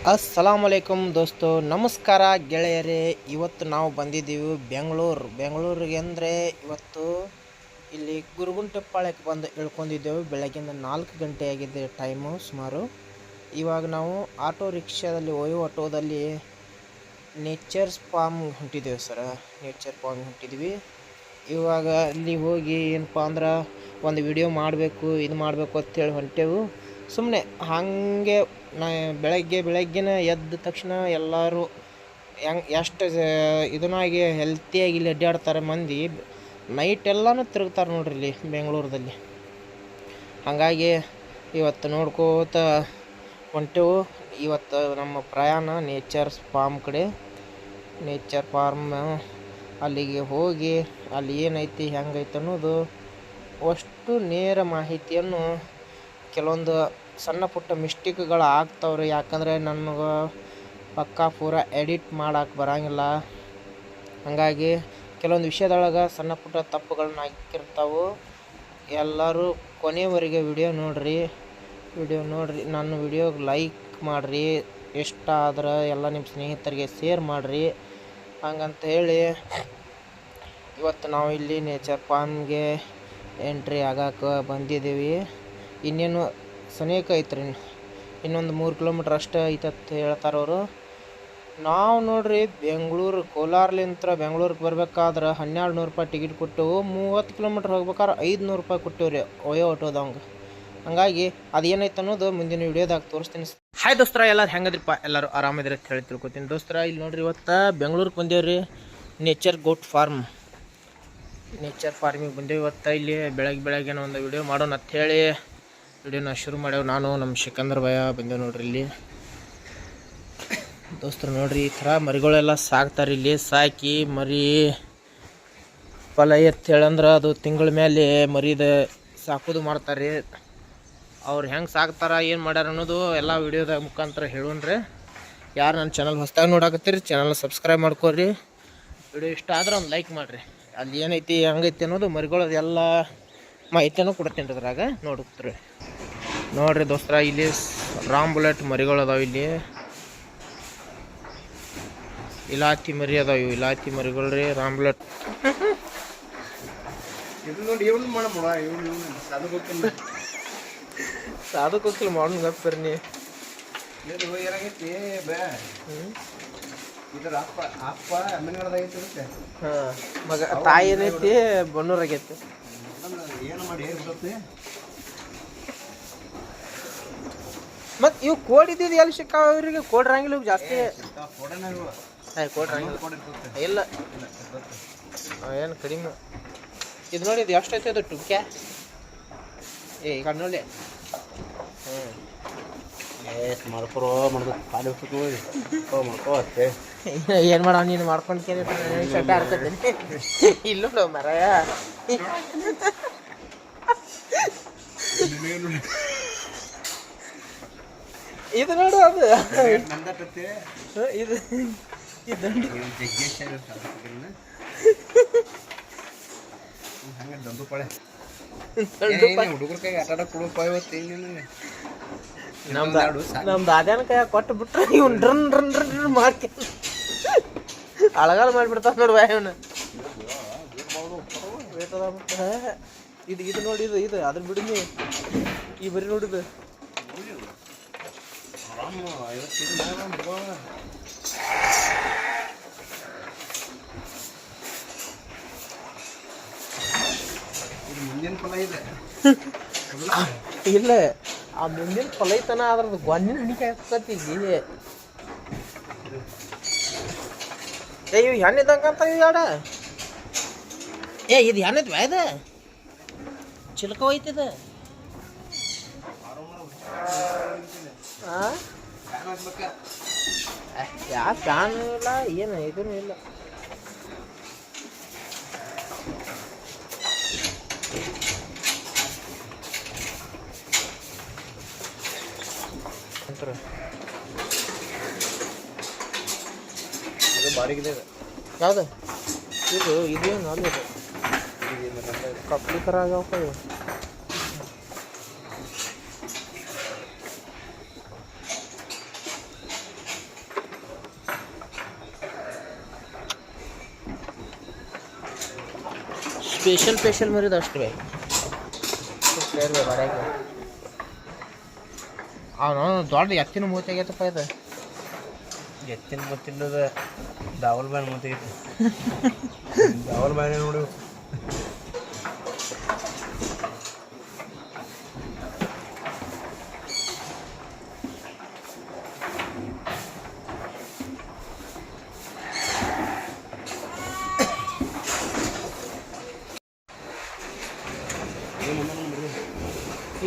ಅಸ್ಸಲಾಮುಅಲೈಕುಮ್ ದೋಸ್ತು, ನಮಸ್ಕಾರ ಗೆಳೆಯರೇ. ಇವತ್ತು ನಾವು ಬಂದಿದ್ದೀವಿ ಬೆಂಗಳೂರಿಗೆ. ಅಂದರೆ ಇವತ್ತು ಇಲ್ಲಿ ಗುರುಗುಂಟೆಪಾಳ್ಯಕ್ಕೆ ಬಂದು ಇಳ್ಕೊಂಡಿದ್ದೆವು. ಬೆಳಗ್ಗಿಂದ 4 ಗಂಟೆ ಆಗಿದೆ ಟೈಮು ಸುಮಾರು. ಇವಾಗ ನಾವು ಆಟೋ ರಿಕ್ಷಾದಲ್ಲಿ ಆಟೋದಲ್ಲಿ ನೇಚರ್ ಫಾರ್ಮ್ ಹೊಂಟಿದ್ದೇವೆ ಸರ್. ನೇಚರ್ ಫಾರ್ಮ್ ಹೊಂಟಿದ್ವಿ. ಇವಾಗ ಅಲ್ಲಿ ಹೋಗಿ ಏನಪ್ಪ ಅಂದ್ರೆ ಒಂದು ವಿಡಿಯೋ ಮಾಡಬೇಕು, ಇದು ಮಾಡಬೇಕು ಅಂತೇಳಿ ಹೊಂಟೆವು. ಸುಮ್ಮನೆ ಹಾಗೆ ಬೆಳಗ್ಗೆನೇ ಎದ್ದ ತಕ್ಷಣ ಎಲ್ಲರೂ ಎಷ್ಟು ಇದನ್ನಾಗಿ ಹೆಲ್ತಿಯಾಗಿ ಇಲ್ಲಿ ಅಡ್ಡಾಡ್ತಾರೆ ಮಂದಿ. ನೈಟ್ ಎಲ್ಲನೂ ತಿರುಗ್ತಾರೆ ನೋಡ್ರಿ ಇಲ್ಲಿ ಬೆಂಗಳೂರಲ್ಲಿ. ಹಾಗಾಗಿ ಇವತ್ತು ನೋಡ್ಕೋತ ಹೊಂಟೆವು. ಇವತ್ತು ನಮ್ಮ ಪ್ರಯಾಣ ನೇಚರ್ ಫಾರ್ಮ್ ಕಡೆ. ನೇಚರ್ ಫಾರ್ಮ್ ಅಲ್ಲಿಗೆ ಹೋಗಿ ಅಲ್ಲಿ ಏನೈತಿ ಹೆಂಗೈತೆ ಅನ್ನೋದು ಅಷ್ಟು ನೇರ ಮಾಹಿತಿಯನ್ನು, ಕೆಲವೊಂದು ಸಣ್ಣ ಪುಟ್ಟ ಮಿಸ್ಟೇಕ್ಗಳು ಆಗ್ತಾವ್ರಿ. ಯಾಕಂದರೆ ನನಗೆ ಪಕ್ಕಾ ಪೂರ ಎಡಿಟ್ ಮಾಡೋಕೆ ಬರೋಂಗಿಲ್ಲ. ಹಾಗಾಗಿ ಕೆಲವೊಂದು ವಿಷಯದೊಳಗೆ ಸಣ್ಣ ಪುಟ್ಟ ತಪ್ಪುಗಳನ್ನ ಹಾಕಿರ್ತಾವೆ. ಎಲ್ಲರೂ ಕೊನೆಯವರೆಗೆ ವಿಡಿಯೋ ನೋಡಿರಿ. ನನ್ನ ವಿಡಿಯೋಗೆ ಲೈಕ್ ಮಾಡಿರಿ. ಇಷ್ಟ ಆದ್ರೆ ಎಲ್ಲ ನಿಮ್ಮ ಸ್ನೇಹಿತರಿಗೆ ಶೇರ್ ಮಾಡಿರಿ. ಹಂಗಂತ ಹೇಳಿ ಇವತ್ತು ನಾವು ಇಲ್ಲಿ ನೇಚರ್ ಫಾರ್ಮ್ಗೆ ಎಂಟ್ರಿ ಆಗಕ್ಕೆ ಬಂದಿದ್ದೀವಿ. ಇನ್ನೇನು ಸನೇಕ ಐತ್ರಿ, ಇನ್ನೊಂದು 3 ಕಿಲೋಮೀಟ್ರ್ ಅಷ್ಟೇ ಐತಂತ ಹೇಳ್ತಾರವರು. ನಾವು ನೋಡ್ರಿ ಕೋಲಾರ್ಲಿಂತ್ರ ಬೆಂಗಳೂರಿಗೆ ಬರ್ಬೇಕಾದ್ರೆ 1200 ರೂಪಾಯಿ ಟಿಕೆಟ್ ಕೊಟ್ಟೆವು. 30 ಕಿಲೋಮೀಟ್ರ್ ಹೋಗ್ಬೇಕಾದ್ರೆ 500 ರೂಪಾಯಿ ಕೊಟ್ಟೇವ್ರಿ ಆಟೋದವಂಗೆ. ಹಂಗಾಗಿ ಅದೇನೈತೆ ಅನ್ನೋದು ಮುಂದಿನ ವಿಡಿಯೋದಾಗ ತೋರಿಸ್ತೀನಿ. ಹಾಯ್ ದೋಸ್ತರ, ಎಲ್ಲರೂ ಹೆಂಗದ್ರಿಪ್ಪ? ಎಲ್ಲರೂ ಆರಾಮಿದ್ರೆ ಅಂತ ಹೇಳಿ ತಿಳ್ಕೊತೀನಿ ದೋಸ್ತರ. ಇಲ್ಲಿ ನೋಡ್ರಿ, ಇವತ್ತು ಬೆಂಗಳೂರಿಗೆ ಬಂದೇವ್ರಿ. ನೇಚರ್ ಫಾರ್ಮಿಗೆ ಬಂದೇವಿ. ಇವತ್ತು ಇಲ್ಲಿ ಬೆಳಗ್ಗೆ ಒಂದು ವಿಡಿಯೋ ಮಾಡೋಣ ಅಂತ ಹೇಳಿ ವಿಡಿಯೋನ ಶುರು ಮಾಡ್ಯಾವ. ನಾನು ನಮ್ಮ ಸಿಕಂದರ್ ಭಯ ಬಂದೇವು ನೋಡ್ರಿ. ಇಲ್ಲಿ ದೋಸ್ತರು ನೋಡ್ರಿ, ಈ ಥರ ಮರಿಗಳೆಲ್ಲ ಸಾಕ್ತಾರೆ ಇಲ್ಲಿ. ಸಾಕಿ ಮರಿ ಫಲ ಎತ್ತೇಳಂದ್ರೆ ಅದು ತಿಂಗಳ ಮೇಲೆ ಮರಿದ ಸಾಕೋದು ಮಾಡ್ತಾರೆ. ಅವ್ರು ಹೆಂಗೆ ಸಾಕ್ತಾರ, ಏನು ಮಾಡ್ಯಾರ ಅನ್ನೋದು ಎಲ್ಲ ವಿಡಿಯೋದ ಮುಖಾಂತರ ಹೇಳೋಣ್ರಿ. ಯಾರು ನನ್ನ ಚಾನಲ್ ಹೊಸ್ದಾಗಿ ನೋಡಾಕತ್ತೀರಿ, ಚಾನಲ್ ಸಬ್ಸ್ಕ್ರೈಬ್ ಮಾಡ್ಕೊರಿ. ವಿಡಿಯೋ ಇಷ್ಟ ಆದ್ರೆ ಒಂದು ಲೈಕ್ ಮಾಡಿರಿ. ಅಲ್ಲಿ ಏನೈತಿ ಹಂಗೈತಿ ಅನ್ನೋದು ಮರಿಗಳದ್ದು ಎಲ್ಲ ಮಾಹಿತಿಯನ್ನು ಕೊಡ್ತೀನಿ ರೀ ಅದ್ರಾಗ ನೋಡ್ತೀರಿ. ನೋಡ್ರಿ ದೋಸ್ತರ, ಇಲ್ಲಿ ರಾಮ್ ಬುಲೆಟ್ ಮರಿಗಳು ಅದಾವೆ. ಇಲ್ಲಿ ಇಲಾತಿ ಮರಿ ಅದಾವೆ. ಇವು ಇಲಾತಿ ಮರಿಗಳು ರೀ, ರಾಮ್ ಬುಲೆಟ್. ಸಾಧು ಗೊತ್ತಿಲ್ಲ ಮಾಡೋಣ ಗಪ್ಪರಿ ನೀ. ಮಗ ತಾಯಿ ಏನೈತಿ ಬನ್ನೂರಾಗೈತಿ. ಮತ್ತು ಇವು ಕೋಡಿದ್ದು ಎಲ್ಲಿ ಸಿಕ್ಕಾವ? ಇವರಿಗೆ ಕೋಡ್ರಂಗಿಲ್ಲ ಇವು ಜಾಸ್ತಿ. ಕೋಡ್ರಂಗಿಲ್ಲ ಇಲ್ಲ, ಏನು ಕಡಿಮೆ. ಇದು ನೋಡಿ, ಇದು ಎಷ್ಟೈತೆ ಅದು ಟುಕ್ಕ್ಯಾ? ಈಗ ನೋಡಿ. ಏನು ಮಾಡೋ ನೀನು ಮಾಡ್ಕೊಂಡು ಶಡ್ಡ ಆಡ್ತೀನಿ ಇಲ್ಲ ನೋಡು ಮರಯ. ಇದು ನೋಡು, ಅದು ಇದು ನಮ್ದು ಅದೇನ ಕೈ ಕೊಟ್ಟು ಬಿಟ್ರೆ ಇವ್ನು ಡ್ರನ್ ಡ್ರನ್ ಡ್ರನ್ ಮಾಡ್ಕೆ ಅಳಗಾಲ ಮಾಡಿಬಿಡ್ತಾವ ನೋಡುವ ಇವನು. ಇದು ನೋಡಿ, ಇದು ಅದ್ರ ಬಿಡಿನಿ. ಈ ಬರೀ ನೋಡಿದು ಮುಂದಿನ ಫಲ ಇದೆ ಇಲ್ಲ, ಆ ಮುಂದಿನ ಫಲ ಐತನ ಅದ್ರದ್ದು ಗೊಂದಿನ ಹಣಿಕೆ ಹಾಕತ್ತೀಗಿ. ಇವು ಹೆಣ್ಣಿದ್ದಂಗಂತ ಇವು ಯಾಡ. ಇದು ಹೆಣ್ಣಿದ್ವ? ಇದು ಚಿಲ್ಕ ಹೋಯ್ತದ. ಯಾವ ಫ್ಯಾನ್ ಇಲ್ಲ, ಏನು ಇದೂ ಇಲ್ಲ. ಇದು ಬಾಡಿಗೆ ಯಾವುದು? ಇದೇನು ಅಲ್ಲಿ ಕಪ್ಲಿ ಥರ ಆಗ್ಯಾವಪ್ಪ ಇವು. ಸ್ಪೆಷಲ್ ಮರಿದು ಅಷ್ಟು ಬೇ ಬರಕ್ಕೆ ಅವನು ದೊಡ್ಡ ಎತ್ತಿನ ಮೂತಿ ಆಗೈತಪ್ಪ ಇದು ಎತ್ತಿನ ಮೂತಿಲ್ಲದ ದಾವಲ್ ಬಾಯಿ ಮೂತಿಗೈತಿ ದಾವಲ್ ಬಾಯಿನೇ ನೋಡು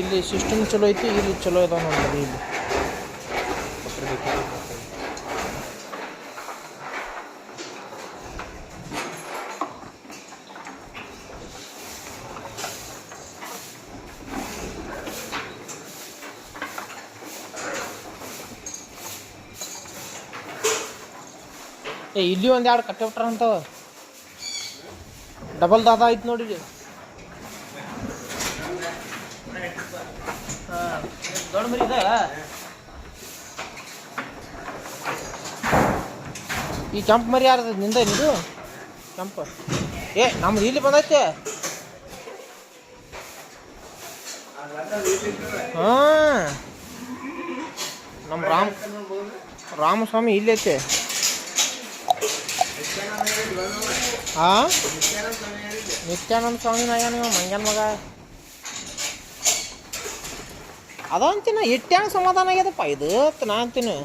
ಇಲ್ಲಿ ಸಿಸ್ಟಮ್ ಚಲೋ ಐತಿ ಇಲ್ಲಿ ಚಲೋ ಇದಾವ ನೋಡ್ರಿ ಇಲ್ಲಿ ಇಲ್ಲಿ ಒಂದು ಎರಡು ಕಟ್ಟೆ ಬಿಟ್ರ ಅಂತವ ಡಬಲ್ ದಾದ ಐತಿ ನೋಡಿ ದೊಡ್ಡ ಮರಿ ಇದ ಈ ಕೆಂಪು ಮರಿ ಯಾರದ ನಿಂದ ಇದು ಕೆಂಪು ನಮ್ದು ಇಲ್ಲಿ ಬಂದೈತೆ ನಮ್ಮ ರಾಮಸ್ವಾಮಿ ಇಲ್ಲಿ ಐತೆ ನಿತ್ಯಾನಂದ ಸ್ವಾಮಿ ನಯ ನೀವು ಮಂಗ್ಯಾನ ಮಗ ಅದ ಅಂತೀನ ಇಟ್ಟ್ಯಾಂಗ ಸಮಾಧಾನ ಆಗ್ಯದಪ್ಪ ಇದು ನಾ ಅಂತೀನಿ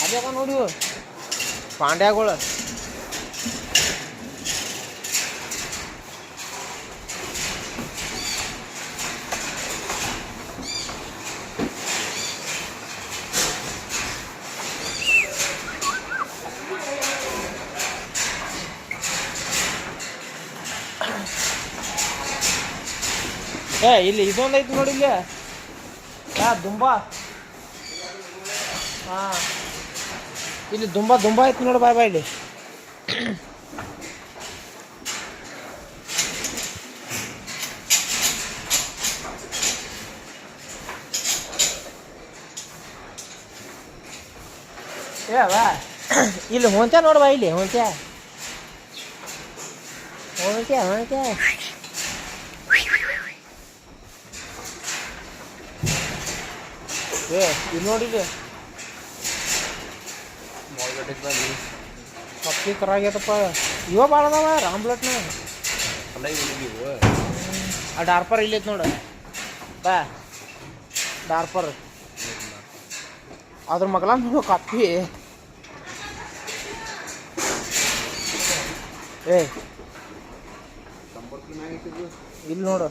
ಅದ್ಯಾಗ ನೋಡಿ ಪಾಂಡ್ಯಾಗಳು ಇಲ್ಲಿ ಇದೊಂದು ಐತಿ ನೋಡಿ ಇಲ್ಲಿ ದುಂಬ ಇಲ್ಲಿ ದುಂಬ ಐತಿ ನೋಡಿ ಬಾಯ್ ಇಲ್ಲಿ ಇಲ್ಲಿ ಹೊಂಚ ನೋಡ್ಬಾ ಇಲ್ಲಿ ಹೊಂಚ ಇಲ್ಲಿ ನೋಡಿಲಿ ಕಪ್ಪಿ ಕರಾಗ್ಯದಪ್ಪ ಇವ ಭಾಳ ಅದಾವ ರಾಮ್ಲಟ್ನ ಆ ಡಾರ್ಪರ್ ಇಲ್ಲೈತೆ ನೋಡು ಬಾ ಡಾರ್ಪರ್ ಅದ್ರ ಮಗಲ ನೋಡು ಕಪ್ಪಿ ಇಲ್ಲಿ ನೋಡು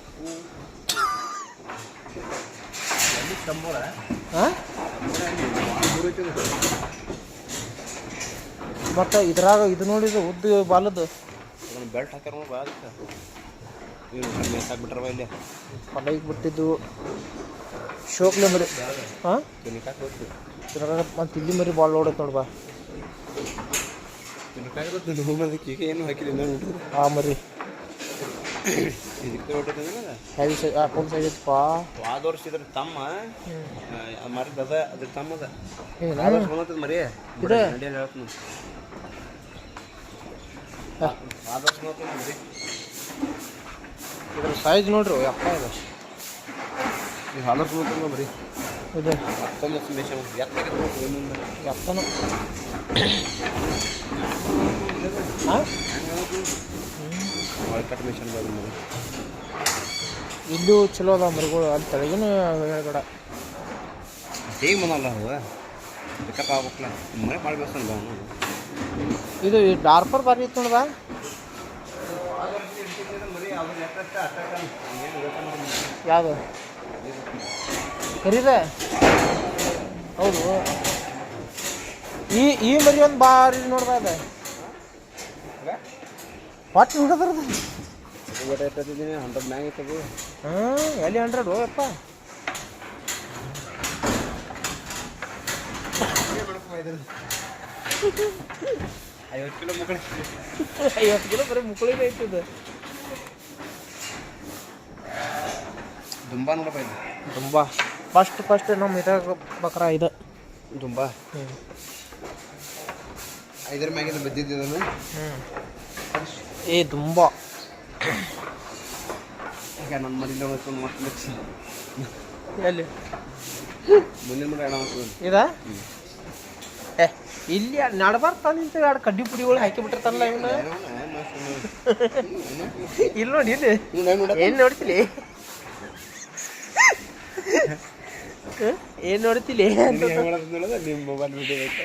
ಮತ್ತು ಇದ್ರಾಗ ಇದು ನೋಡಿದ್ದು ಉದ್ದು ಬಾಲದ್ದು ಬೆಲ್ಟ್ ಹಾಕ್ಯಾರ ಬಿಟ್ರವ ಇಲ್ಲಿ ಪಲ್ಲೈಗೆ ಬಿಟ್ಟಿದ್ದು ಶೋಕ್ಲೆ ಮರಿ ಮತ್ತು ಇಲ್ಲಿ ಮರಿ ಭಾಳ ನೋಡೈತೆ ನೋಡಿ ಬಾ ಏನು ಹಾಕಿಲ್ಲ ಆ ಮರಿ ಹೆವಿ ಫುಲ್ ಸೈಜ್ ಐತಪ್ಪ ವಾದ ವರ್ಷ ಇದ್ರ ತಮ್ಮ ಮರದ ಅದ ಅದ್ರ ತಮ್ಮದ ಮರಿ ಹೇಳ್ತೀನಿ ಇದ್ರ ಸೈಜ್ ನೋಡ್ರಿ ಅಪ್ಪ ಇದು ಹಾಲರ್ ಬರೀ ಇದು ಎತ್ತನು ಇಲ್ಲೂ ಚಲೋ ಅದ ಮರಿಗಳು ಅಲ್ಲಿ ತೆಳಗಿನ ಹೇಳ್ಬೇಡ ಹೇಗೆ ಬಂದಲ್ಲ ಅವ ಪಿಕಪ್ ಆಗ್ಬೇಕಲ್ಲ ಮನೆ ಮಾಡ್ಬೇಕು ಇದು ಡಾರ್ಪರ್ ಬಾರಿ ಇತ್ತು ನೋಡ್ದ ಯಾವುದು ಕರೀದೆ ಹೌದು ಈ ಮರಿ ಒಂದು ಬಾರಿ ನೋಡ್ದ ಇದೆ ಹೊಟ್ಟು ನೋಡದ್ರದ್ದು 100 ಮ್ಯಾಗ ಐತದು ಎಲ್ಲಿ 100 ಹೋಯಪ್ಪ 50 ಕಿಲೋ ಮುಕ್ಕಳಿ 50 ಕಿಲೋ ಬರೀ ಮುಕ್ಕಳಿಗೆ ಐತಿದು. ದುಂಬಾ ನೋಡಪ್ಪ ಇದು. ದುಂಬಾ ಫಸ್ಟ್ ನಮ್ಮ ಇದಾಗ ಬಕ್ರ ಇದು ದುಂಬಾ 5 ಮ್ಯಾಗಿಂದ ಬಿದ್ದಿದ್ದನು. ಏ ದುಂಬಾ ಈಗ ನನ್ನ ಮನೆಯಿಂದ ಮತ್ತೆ ಎಲ್ಲಿ ಮುಂದಿನ ಮನೆ ಅಣ್ಣ ಇದ ಏ ಇಲ್ಲಿ ನಡ್ಬಾರ್ದು ನಿಂತ ಎರಡು ಕಡ್ಡಿ ಪುಡಿಗಳು ಹಾಕಿ ಬಿಟ್ಟಿರ್ತಾರಲ್ಲ ಇವನ್ನ. ಇಲ್ಲಿ ನೋಡಿ ಇಲ್ಲಿ ಏನು ನೋಡ್ತಿಲಿ ಏನು ನೋಡ್ತಿಲಿ ನಿಮ್ಮ ಮೊಬೈಲ್ ವಿಡಿಯೋ ಬೇಕಾ?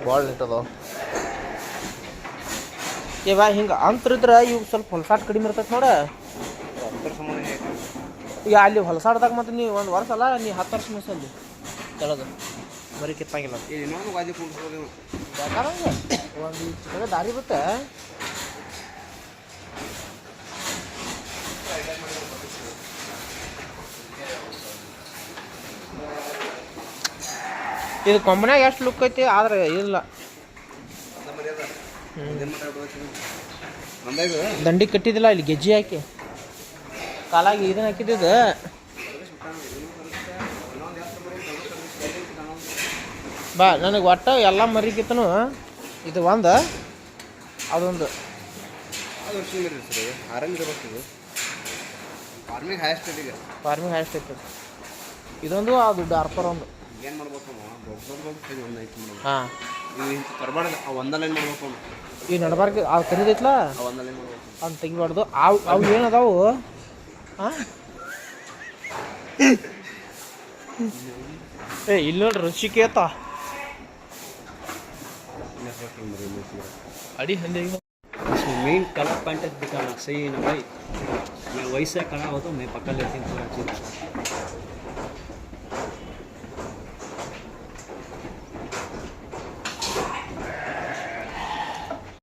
ಭಾಳ ಇಟ್ಟದ ಇವ ಹಿಂಗೆ ಅಂತರಿದ್ರೆ ಇವು ಸ್ವಲ್ಪ ಹೊಲಸಾಟ ಕಡಿಮೆ ಇರ್ತೈತೆ ನೋಡ. ಈಗ ಅಲ್ಲಿ ಹೊಲಸಾಡ್ದಾಗ ಮತ್ತೆ ನೀವು ಒಂದು ವರ್ಷ ಅಲ್ಲ ನೀ 10 ವರ್ಷ ಮಿಸಲ್ಲಿ ಕೆಳಗೆ ಬರೀ ಕಿತ್ತಂಗಿಲ್ಲ. ಬೇಕಾದಂಗೆ ಒಂದು ಚಿಕ್ಕ ದಾರಿ ಬಿಟ್ಟು ಇದು ಕೊಂಬನ್ಯಾಗ ಎಷ್ಟು ಲುಕ್ ಐತಿ ಆದ್ರೆ ಇಲ್ಲ. ದಂಡಿ ಕಟ್ಟಿದಿಲ್ಲ ಇಲ್ಲಿ ಗೆಜ್ಜೆ ಹಾಕಿ ಕಾಲಾಗಿ ಇದನ್ನ ಹಾಕಿದ್ದು. ಬಾ ನನಗೆ ಒಟ್ಟು ಎಲ್ಲ ಮರಿಗಿತ್ತನು ಇದು ಒಂದು ಅದೊಂದು ಫಾರ್ಮಿಂಗ್ ಹೈಯೆಸ್ಟ್ ಐತಿ. ಇದೊಂದು ಆ ದುಡ್ಡು ಅರ್ಪರ್ ಒಂದು ಏನು ಮಾಡ್ಬೇಕು ಒಂದು ಐತಿ ಮಾಡೋದು. ಹಾಂ ಈಗ ತರಬಾರ್ದು ಒಂದಲ್ಲ ಏನು ಮಾಡ್ಬೇಕು ಈ ನಡ್ಬಾರ್ದು ಅದು ಕರಿದೈತ್ಲ ಒಂದಲ್ಲ ಏನು ಮಾಡ್ಬೇಕು ಅದು ತೆಗಿಬಾರ್ದು. ಅವು ಏನದಾವು ಹಾಂ ಏ ಇಲ್ಲಿ ನೋಡ್ರಿ ಋಷಿಕೇತ अड़ी हंदे इसमें मेन कलर पॉइंट दिखाना सही है ना भाई. मैं वैसा खड़ा हो तो मैं पकड़ लेती हूँ पूरा चीज़.